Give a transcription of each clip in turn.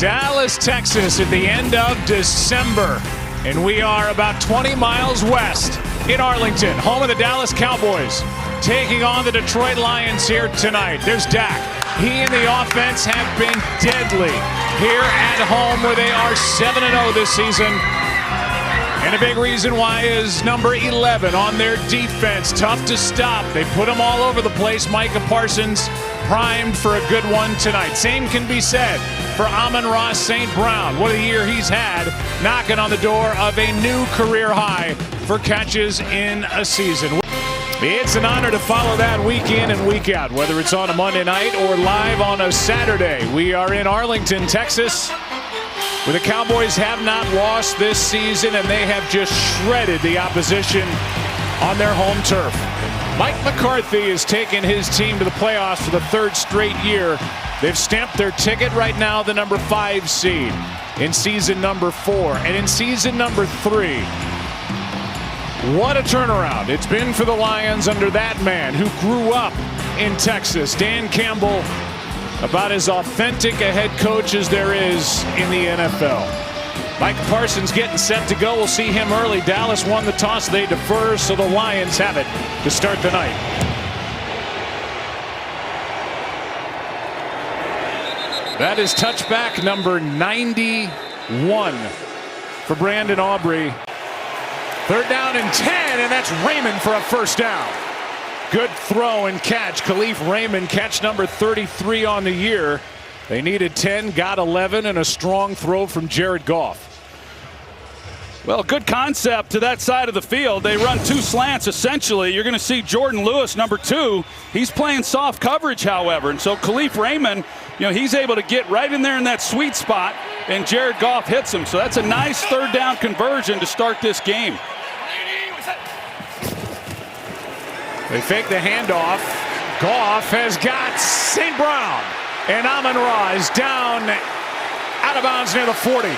Dallas, Texas at the end of December. And we are about 20 miles west in Arlington, home of the Dallas Cowboys, taking on the Detroit Lions here tonight. There's Dak. He and the offense have been deadly here at home, where they are 7-0 this season. And a big reason why is number 11 on their defense. Tough to stop. They put them all over the place. Micah Parsons primed for a good one tonight. Same can be said for Amon-Ra St. Brown. What a year he's had, knocking on the door of a new career high for catches in a season. It's an honor to follow that week in and week out, whether it's on a Monday night or live on a Saturday. We are in Arlington, Texas, where the Cowboys have not lost this season, and they have just shredded the opposition on their home turf. Mike McCarthy has taken his team to the playoffs for the third straight year. They've stamped their ticket right now, the number 5 seed in season number 4. And in season number 3, what a turnaround it's been for the Lions under that man who grew up in Texas, Dan Campbell, about as authentic a head coach as there is in the NFL. Mike Parsons getting set to go. We'll see him early. Dallas won the toss. They defer, so the Lions have it to start the night. That is touchback number 91 for Brandon Aubrey. 3rd down and 10, and that's Raymond for a first down. Good throw and catch. Khalif Raymond, catch number 33 on the year. They needed 10, got 11, and a strong throw from Jared Goff. Well, good concept to that side of the field. They run 2 slants, essentially. You're going to see Jordan Lewis, number 2. He's playing soft coverage, however. And so Khalif Raymond, he's able to get right in there in that sweet spot, and Jared Goff hits him. So that's a nice 3rd down conversion to start this game. They fake the handoff. Goff has got St. Brown. And Amon-Ra is down out of bounds near the 40.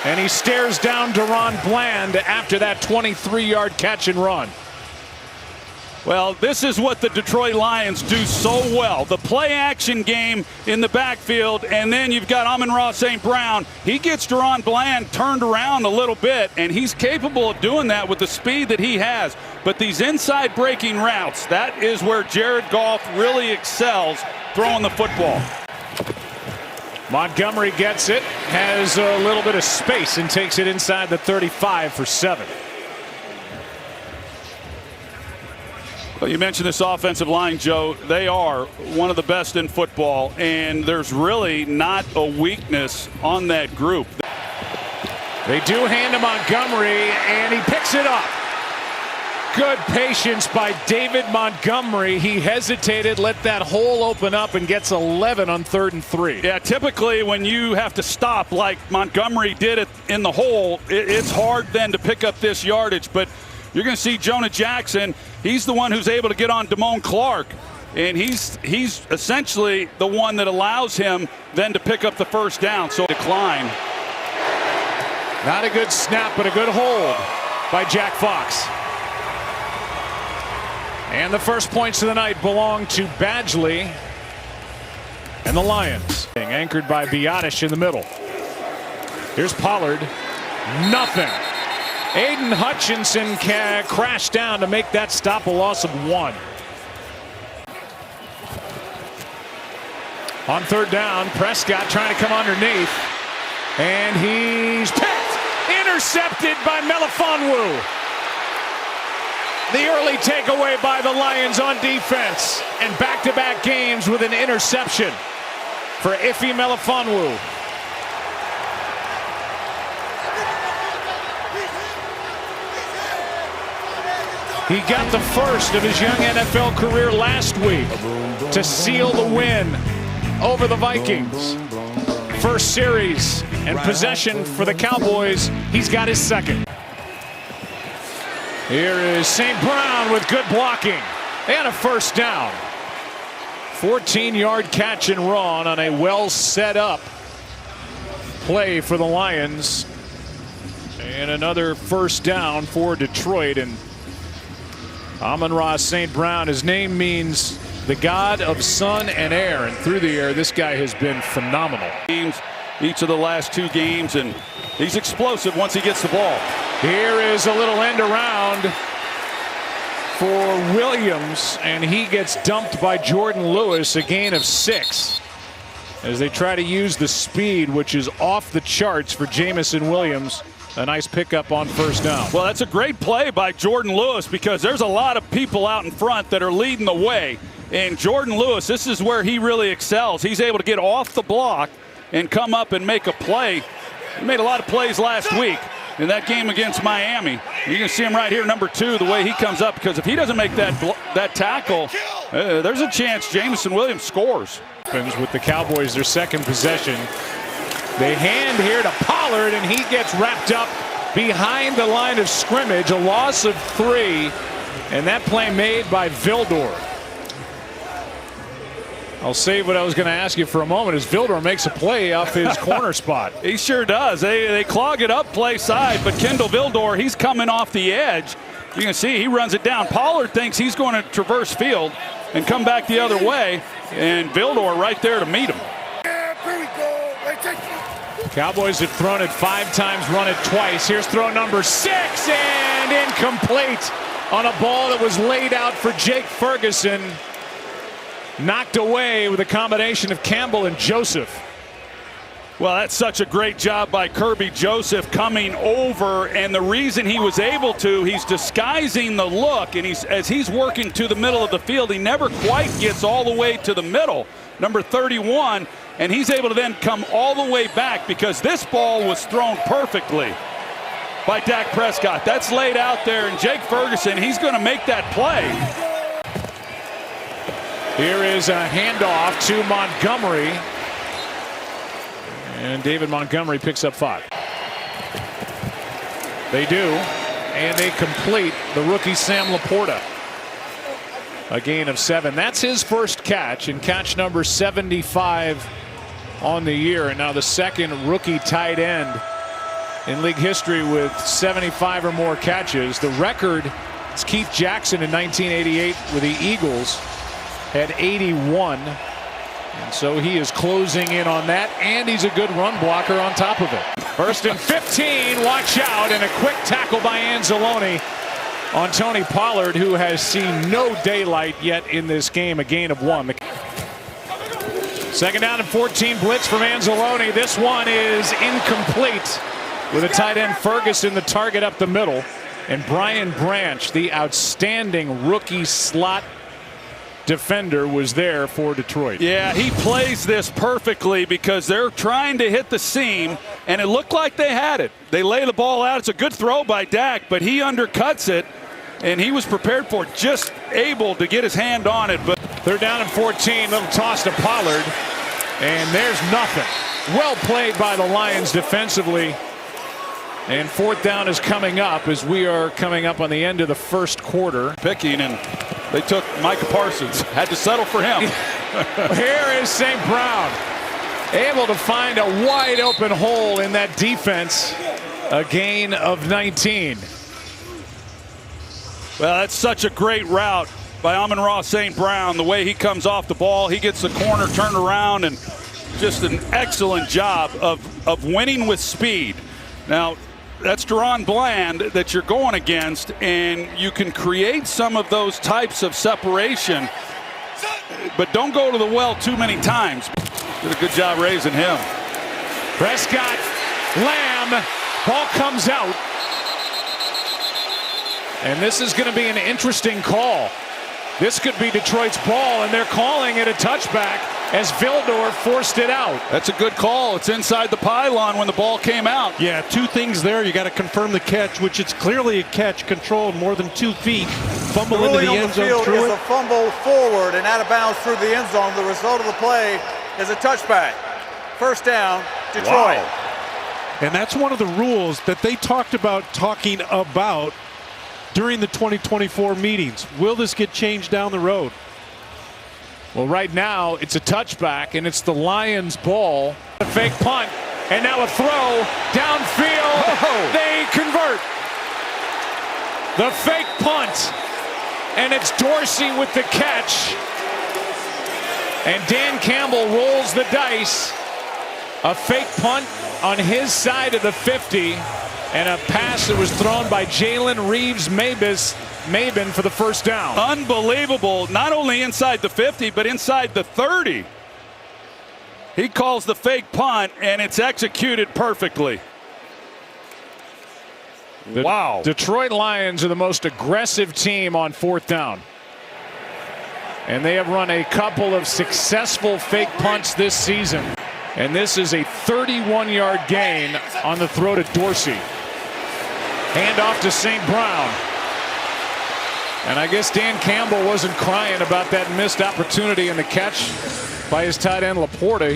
And he stares down Deron Bland after that 23-yard catch and run. Well, this is what the Detroit Lions do so well. The play-action game in the backfield, and then you've got Amon-Ra St. Brown. He gets Deron Bland turned around a little bit, and he's capable of doing that with the speed that he has. But these inside breaking routes, that is where Jared Goff really excels throwing the football. Montgomery gets it, has a little bit of space, and takes it inside the 35 for 7. Well, you mentioned this offensive line, Joe. They are one of the best in football, and there's really not a weakness on that group. They do hand to Montgomery, and he picks it up. Good patience by David Montgomery. He hesitated, let that hole open up, and gets 11 on 3rd and 3. Yeah, typically when you have to stop like Montgomery did it in the hole, it's hard then to pick up this yardage. But you're going to see Jonah Jackson. He's the one who's able to get on Damone Clark, and he's essentially the one that allows him then to pick up the first down. So decline. Not a good snap, but a good hold by Jack Fox. And the first points of the night belong to Badgley and the Lions. Anchored by Biotish in the middle. Here's Pollard. Nothing. Aiden Hutchinson can crash down to make that stop, a loss of 1. On 3rd down, Prescott trying to come underneath. And he's picked. Intercepted by Melifonwu. The early takeaway by the Lions on defense. And back-to-back games with an interception for Ife Melifonwu. He got the first of his young NFL career last week to seal the win over the Vikings. First series and possession for the Cowboys. He's got his second. Here is St. Brown with good blocking and a first down. 14-yard catch and run on a well set up play for the Lions. And another first down for Detroit. And Amon-Ra St. Brown, his name means the God of sun and air, and through the air this guy has been phenomenal. Teams each of the last 2 games, and he's explosive once he gets the ball. Here is a little end around for Williams, and he gets dumped by Jordan Lewis, a gain of 6. As they try to use the speed, which is off the charts for Jamison Williams. A nice pickup on first down. Well, that's a great play by Jordan Lewis, because there's a lot of people out in front that are leading the way. And Jordan Lewis, this is where he really excels. He's able to get off the block and come up and make a play. He made a lot of plays last week in that game against Miami. You can see him right here, number 2, the way he comes up, because if he doesn't make that tackle, there's a chance Jamison Williams scores. With the Cowboys, their second possession. They hand here to Pollard, and he gets wrapped up behind the line of scrimmage. A loss of 3, and that play made by Vildor. I'll save what I was going to ask you for a moment as Vildor makes a play off his corner spot. He sure does. They clog it up play side, but Kendall Vildor, he's coming off the edge. You can see he runs it down. Pollard thinks he's going to traverse field and come back the other way, and Vildor right there to meet him. Cowboys have thrown it 5 times, run it twice. Here's throw number 6, and incomplete on a ball that was laid out for Jake Ferguson. Knocked away with a combination of Campbell and Joseph. Well, that's such a great job by Kirby Joseph coming over, and the reason he was able to, he's disguising the look, and as he's working to the middle of the field, he never quite gets all the way to the middle, number 31, and he's able to then come all the way back, because this ball was thrown perfectly by Dak Prescott. That's laid out there, and Jake Ferguson, he's going to make that play. Here is a handoff to Montgomery. And David Montgomery picks up 5. They do. And they complete the rookie Sam Laporta. A gain of 7. That's his first catch, and catch number 75 on the year. And now the second rookie tight end in league history with 75 or more catches. The record is Keith Jackson in 1988 with the Eagles. Had 81, and so he is closing in on that, and he's a good run blocker on top of it. 1st and 15, watch out, and a quick tackle by Anzalone on Tony Pollard, who has seen no daylight yet in this game, a gain of 1. 2nd down and 14, blitz from Anzalone. This one is incomplete with a tight end Ferguson, the target up the middle, and Brian Branch, the outstanding rookie slot defender, was there for Detroit. Yeah, he plays this perfectly because they're trying to hit the seam, and it looked like they had it. They lay the ball out. It's a good throw by Dak, but he undercuts it, and he was prepared for it, just able to get his hand on it. But 3rd down and 14, little toss to Pollard, and there's nothing. Well played by the Lions defensively. And 4th down is coming up as we are coming up on the end of the first quarter. Picking, and they took Micah Parsons. Had to settle for him. Here is St. Brown, able to find a wide open hole in that defense. A gain of 19. Well, that's such a great route by Amon-Ra St. Brown. The way he comes off the ball, he gets the corner turned around, and just an excellent job of winning with speed. Now, that's Deron Bland that you're going against, and you can create some of those types of separation, but don't go to the well too many times. Did a good job raising him. Prescott, Lamb, ball comes out. And this is going to be an interesting call. This could be Detroit's ball, and they're calling it a touchback as Vildor forced it out. That's a good call. It's inside the pylon when the ball came out. Yeah, 2 things there. You got to confirm the catch, which it's clearly a catch controlled more than 2 feet. Fumble into the end zone. The field is a fumble forward and out of bounds through the end zone. The result of the play is a touchback. 1st down, Detroit. Wow. And that's one of the rules that they talked about during the 2024 meetings. Will this get changed down the road? Well, right now it's a touchback, and it's the Lions' ball. A fake punt, and now a throw downfield. Oh. They convert. The fake punt, and it's Dorsey with the catch. And Dan Campbell rolls the dice A fake punt on his side of the 50, and a pass that was thrown by Jalen Reeves-Maybin for the first down. Unbelievable. Not only inside the 50, but inside the 30. He calls the fake punt, and it's executed perfectly. Wow. Detroit Lions are the most aggressive team on fourth down. And they have run a couple of successful fake punts this season. And this is a 31-yard gain on the throw to Dorsey. Handoff to St. Brown. And I guess Dan Campbell wasn't crying about that missed opportunity in the catch by his tight end Laporta.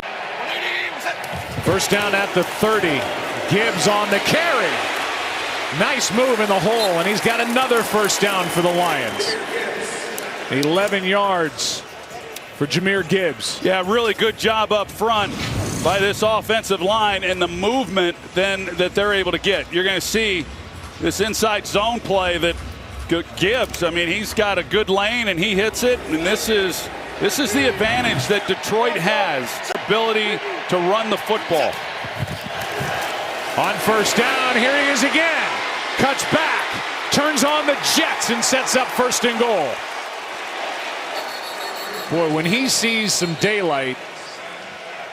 First down at the 30. Gibbs on the carry. Nice move in the hole, and he's got another first down for the Lions. 11 yards for Jahmyr Gibbs. Yeah, really good job up front by this offensive line, and the movement then that they're able to get. You're going to see this inside zone play that Gibbs, I mean, he's got a good lane and he hits it, and this is the advantage that Detroit has, ability to run the football. On first down, here he is again. Cuts back, turns on the Jets, and sets up first and goal. Boy, when he sees some daylight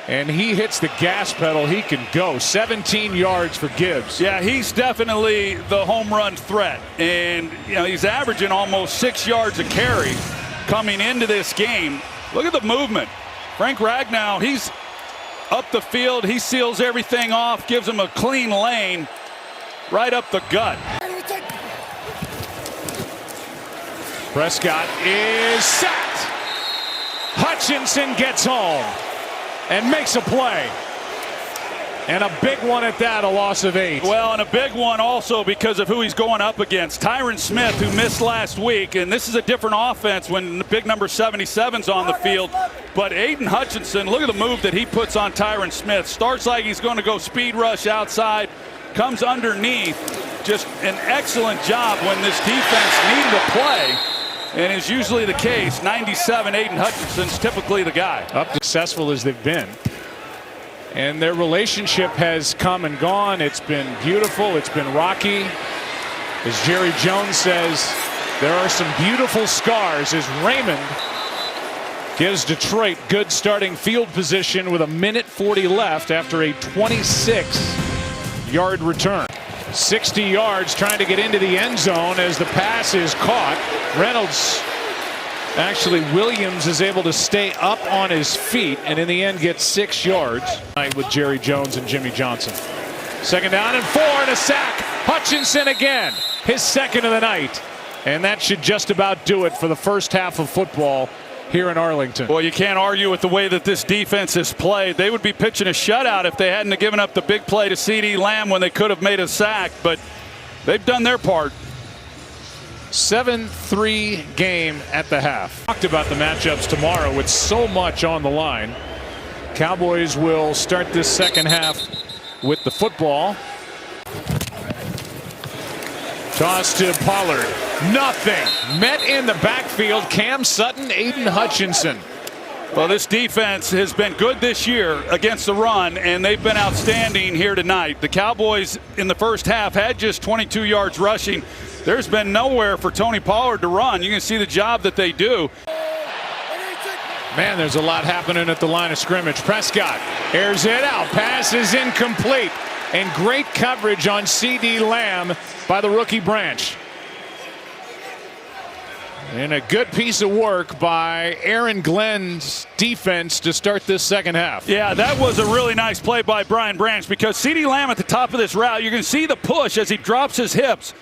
and he hits the gas pedal, he can go. 17 yards for Gibbs. Yeah, he's definitely the home run threat. And, you know, he's averaging almost 6 yards a carry coming into this game. Look at the movement. Frank Ragnow, he's up the field. He seals everything off, gives him a clean lane right up the gut. Prescott is sacked. Hutchinson gets home and makes a play. And a big one at that, a loss of 8. Well, and a big one also because of who he's going up against. Tyron Smith, who missed last week, and this is a different offense when the big number 77's on the field. But Aiden Hutchinson, look at the move that he puts on Tyron Smith. Starts like he's going to go speed rush outside, comes underneath. Just an excellent job when this defense needed a play. And is usually the case. 97, Aiden Hutchinson's typically the guy. Up successful as they've been. And their relationship has come and gone. It's been beautiful. It's been rocky. As Jerry Jones says, there are some beautiful scars as Raymond gives Detroit good starting field position with 1:40 left after a 26-yard return. 60 yards trying to get into the end zone as the pass is caught. Reynolds, actually Williams, is able to stay up on his feet and in the end gets 6 yards with Jerry Jones and Jimmy Johnson. Second down and 4 and a sack. Hutchinson again, his second of the night. And that should just about do it for the first half of football here in Arlington. Well, you can't argue with the way that this defense has played. They would be pitching a shutout if they hadn't given up the big play to CeeDee Lamb when they could have made a sack, but they've done their part. 7-3 game at the half. Talked about the matchups tomorrow with so much on the line. Cowboys will start this second half with the football. Toss to Pollard. Nothing. Met in the backfield. Cam Sutton, Aiden Hutchinson. Well, this defense has been good this year against the run, and they've been outstanding here tonight. The Cowboys in the first half had just 22 yards rushing. There's been nowhere for Tony Pollard to run. You can see the job that they do. Man, there's a lot happening at the line of scrimmage. Prescott airs it out. Pass is incomplete. And great coverage on CeeDee Lamb by the rookie Branch. And a good piece of work by Aaron Glenn's defense to start this second half. Yeah, that was a really nice play by Brian Branch because CeeDee Lamb at the top of this route, you can see the push as he drops his hips.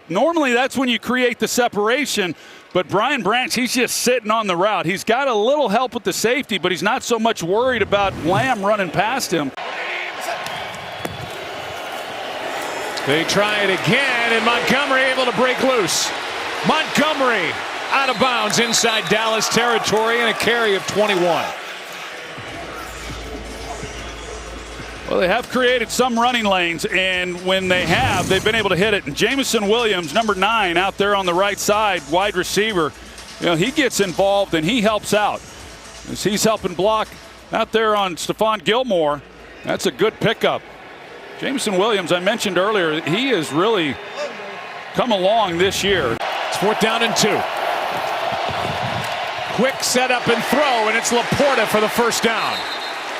Normally that's when you create the separation, but Brian Branch, he's just sitting on the route. He's got a little help with the safety, but he's not so much worried about Lamb running past him. They try it again, and Montgomery able to break loose. Montgomery out of bounds inside Dallas territory and a carry of 21. Well, they have created some running lanes, and when they have, they've been able to hit it. And Jameson Williams, number 9, out there on the right side, wide receiver, you know, he gets involved and he helps out. As he's helping block out there on Stephon Gilmore. That's a good pickup. Jameson Williams, I mentioned earlier, he has really come along this year. It's 4th down and 2. Quick setup and throw, and it's Laporta for the first down.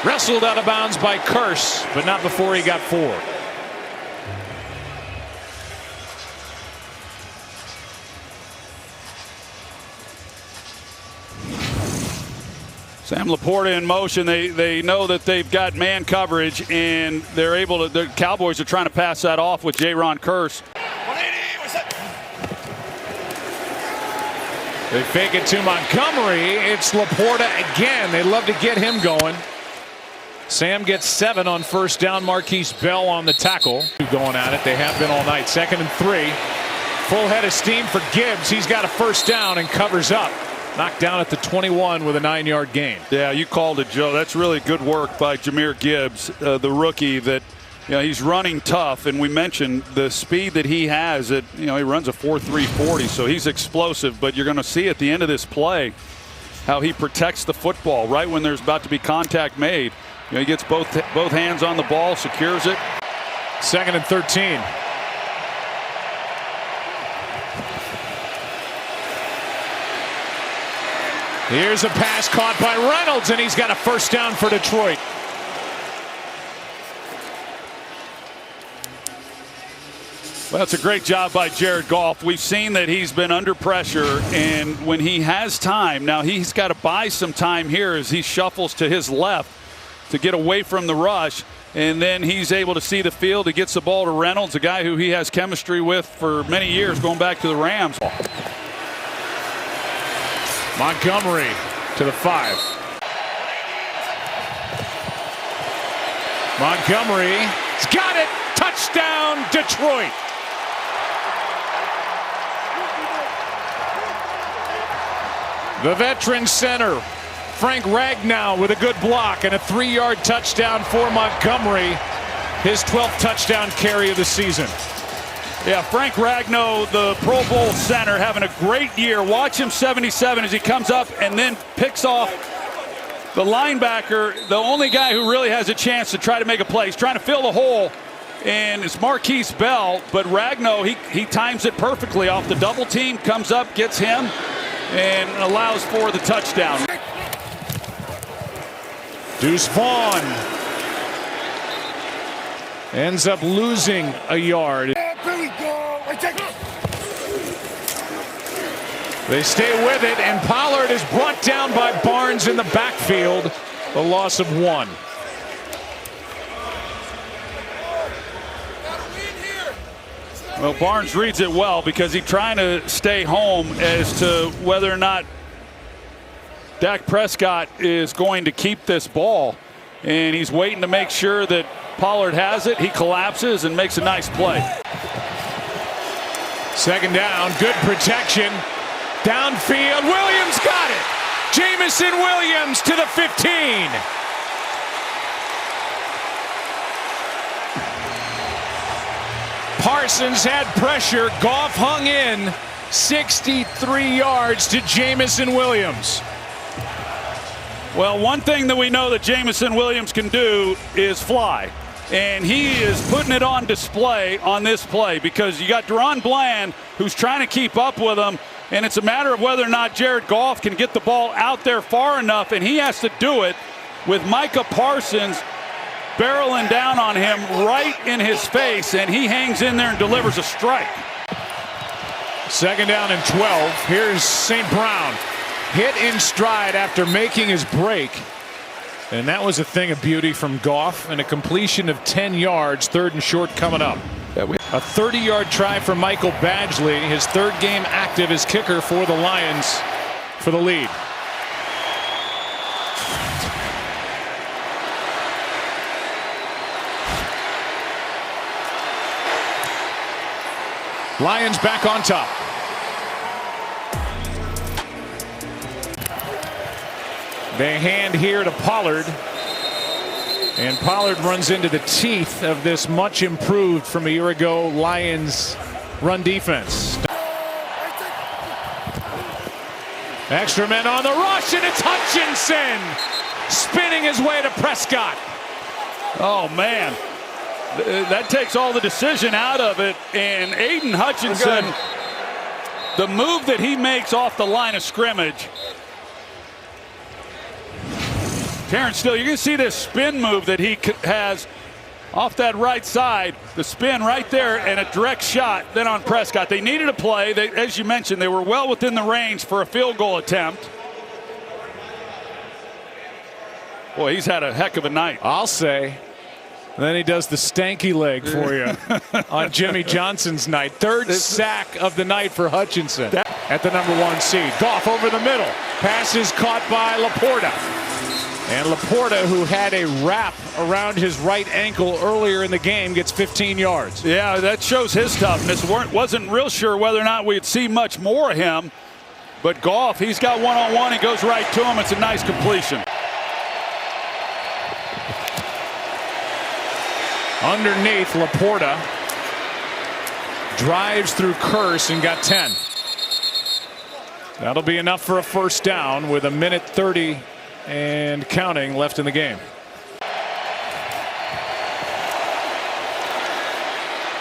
Wrestled out of bounds by Curse, but not before he got 4. Sam Laporta in motion. They know that they've got man coverage, and they're able to. The Cowboys are trying to pass that off with Jaron Curse. They fake it to Montgomery. It's Laporta again. They love to get him going. Sam gets 7 on first down. Marquise Bell on the tackle. Going at it. They have been all night. 2nd and 3. Full head of steam for Gibbs. He's got a first down and covers up. Knocked down at the 21 with a 9-yard gain. Yeah, you called it, Joe. That's really good work by Jahmyr Gibbs, the rookie. That, you know, he's running tough, and we mentioned the speed that he has. At, you know, he runs a 4.3 40, so he's explosive. But you're going to see at the end of this play how he protects the football right when there's about to be contact made. You know, he gets both hands on the ball, secures it. 2nd and 13. Here's a pass caught by Reynolds, and he's got a first down for Detroit. Well, that's a great job by Jared Goff. We've seen that he's been under pressure, and when he has time, now he's got to buy some time here as he shuffles to his left to get away from the rush, and then he's able to see the field. He gets the ball to Reynolds, a guy who he has chemistry with for many years, going back to the Rams. Montgomery to the 5. Montgomery's got it. Touchdown, Detroit. The veteran center, Frank Ragnow, with a good block and a 3-yard touchdown for Montgomery. His 12th touchdown carry of the season. Yeah, Frank Ragnow, the Pro Bowl center, having a great year. Watch him 77 as he comes up and then picks off the linebacker, the only guy who really has a chance to try to make a play. He's trying to fill the hole, and it's Marquise Bell, but Ragnow, he times it perfectly off the double team, comes up, gets him, and allows for the touchdown. Deuce Vaughn ends up losing a yard. They stay with it, and Pollard is brought down by Barnes in the backfield. The loss of 1. Well, Barnes reads it well because he's trying to stay home as to whether or not Dak Prescott is going to keep this ball. And he's waiting to make sure that Pollard has it. He collapses and makes a nice play. 2nd down, good protection. Downfield, Williams got it. Jameson Williams to the 15. Parsons had pressure. Goff hung in. 63 yards to Jameson Williams. Well, one thing that we know that Jameson Williams can do is fly. And he is putting it on display on this play because you got Deron Bland who's trying to keep up with him. And it's a matter of whether or not Jared Goff can get the ball out there far enough, and he has to do it with Micah Parsons barreling down on him right in his face, and he hangs in there and delivers a strike. 2nd down and 12. Here's St. Brown. Hit in stride after making his break. And that was a thing of beauty from Goff, and a completion of 10 yards, 3rd and short coming up. A 30-yard try for Michael Badgley, his 3rd game active as kicker for the Lions for the lead. Lions back on top. They hand here to Pollard. And Pollard runs into the teeth of this much improved from a year ago Lions run defense. Extra men on the rush, and it's Hutchinson spinning his way to Prescott. Oh, man. That takes all the decision out of it. And Aiden Hutchinson, the move that he makes off the line of scrimmage. Terrence Steele, you're going to see this spin move that he has off that right side. The spin right there and a direct shot then on Prescott. They needed a play. As you mentioned, they were well within the range for a field goal attempt. Boy, he's had a heck of a night. I'll say. And then he does the stanky leg for you on Jimmy Johnson's night. Third sack of the night for Hutchinson at the #1 seed. Goff over the middle. Pass is caught by Laporta. And Laporta, who had a wrap around his right ankle earlier in the game, gets 15 yards. Yeah, that shows his toughness. Wasn't real sure whether or not we'd see much more of him. But Goff, he's got one-on-one. He goes right to him. It's a nice completion. Underneath, Laporta drives through Curse and got 10. That'll be enough for a first down with 1:30 and counting left in the game.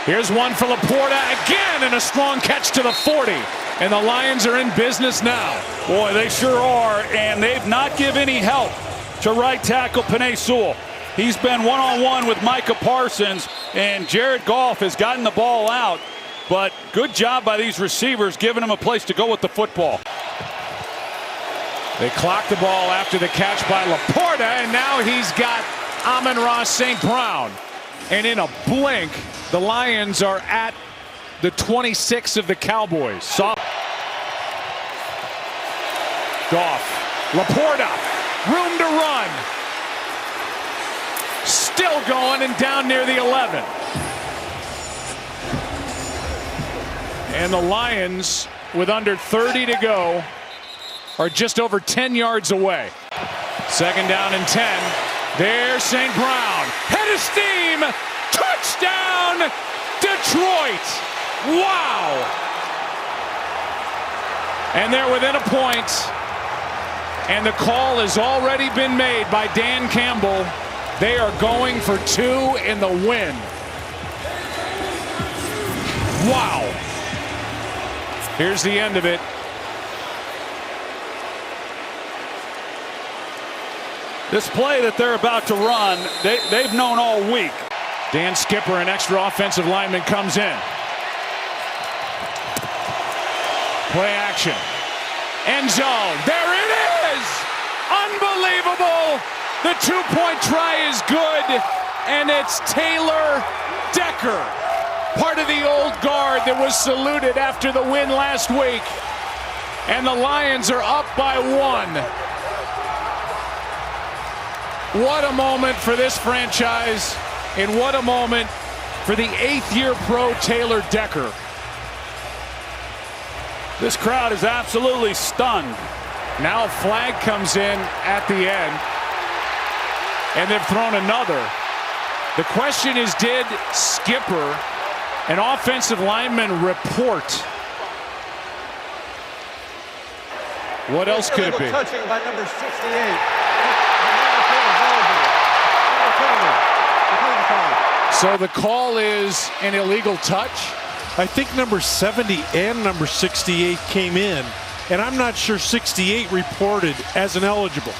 Here's one for Laporta again, and a strong catch to the 40. And the Lions are in business now. Boy, they sure are, and they've not given any help to right tackle Penei Sewell. He's been one-on-one with Micah Parsons, and Jared Goff has gotten the ball out. But good job by these receivers, giving him a place to go with the football. They clock the ball after the catch by Laporta, and now he's got Amon-Ra St. Brown. And in a blink, the Lions are at the 26 of the Cowboys. Goff, Laporta, room to run. Still going and down near the 11. And the Lions, with under 30 to go, are just over 10 yards away. Second down and 10. There's St. Brown. Head of steam. Touchdown, Detroit. Wow. And they're within a point. And the call has already been made by Dan Campbell. They are going for 2 in the win. Wow. Here's the end of it. This play that they're about to run, they've known all week. Dan Skipper, an extra offensive lineman, comes in. Play action. End zone. There it is. Unbelievable. The 2-point try is good, and it's Taylor Decker, part of the old guard that was saluted after the win last week. And the Lions are up by 1. What a moment for this franchise, and what a moment for the 8th-year pro Taylor Decker. This crowd is absolutely stunned. Now a flag comes in at the end. And they've thrown another. The question is, did Skipper, an offensive lineman, report? What else could it be? Touching by number 68. So the call is an illegal touch? I think number 70 and number 68 came in, and I'm not sure 68 reported as ineligible.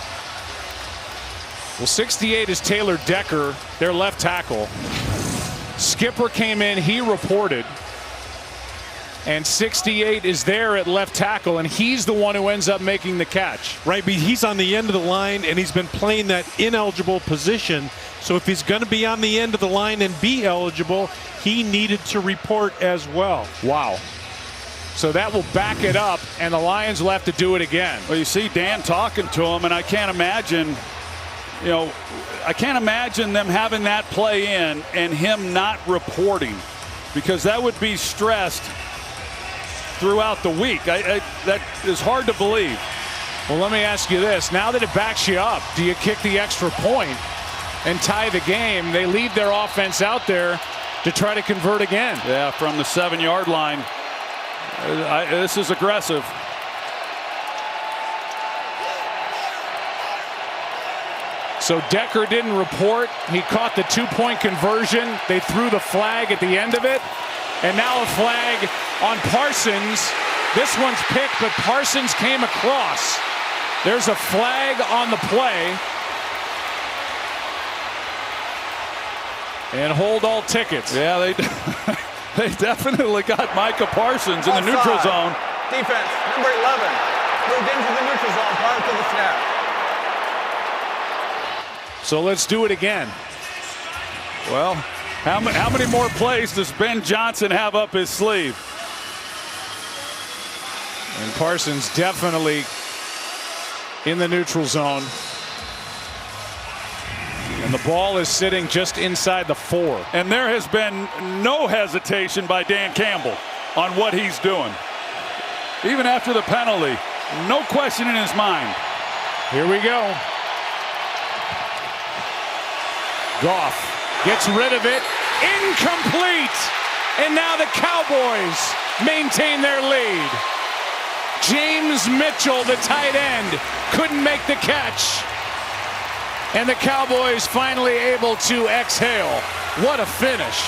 Well, 68 is Taylor Decker, their left tackle. Skipper came in, he reported. And 68 is there at left tackle, and he's the one who ends up making the catch. Right, but he's on the end of the line, and he's been playing that ineligible position. So if he's going to be on the end of the line and be eligible, he needed to report as well. Wow. So that will back it up, and the Lions will have to do it again. Well, you see Dan talking to him, and I can't imagine, I can't imagine them having that play in and him not reporting, because that would be stressed throughout the week. That is hard to believe. Well, let me ask you this. Now that it backs you up, do you kick the extra point and tie the game? They leave their offense out there to try to convert again. Yeah, from the 7-yard line. This is aggressive. So Decker didn't report. He caught the two-point conversion. They threw the flag at the end of it. And now a flag on Parsons. This one's picked, but Parsons came across. There's a flag on the play. And hold all tickets. Yeah, they definitely got Micah Parsons in the neutral zone. Defense, number 11, moved into the neutral zone prior to the snap. So let's do it again. Well, how many more plays does Ben Johnson have up his sleeve? And Parsons definitely in the neutral zone. And the ball is sitting just inside the 4. And there has been no hesitation by Dan Campbell on what he's doing. Even after the penalty, no question in his mind. Here we go. Goff gets rid of it. Incomplete. And now the Cowboys maintain their lead. James Mitchell, the tight end, couldn't make the catch. And the Cowboys finally able to exhale. What a finish.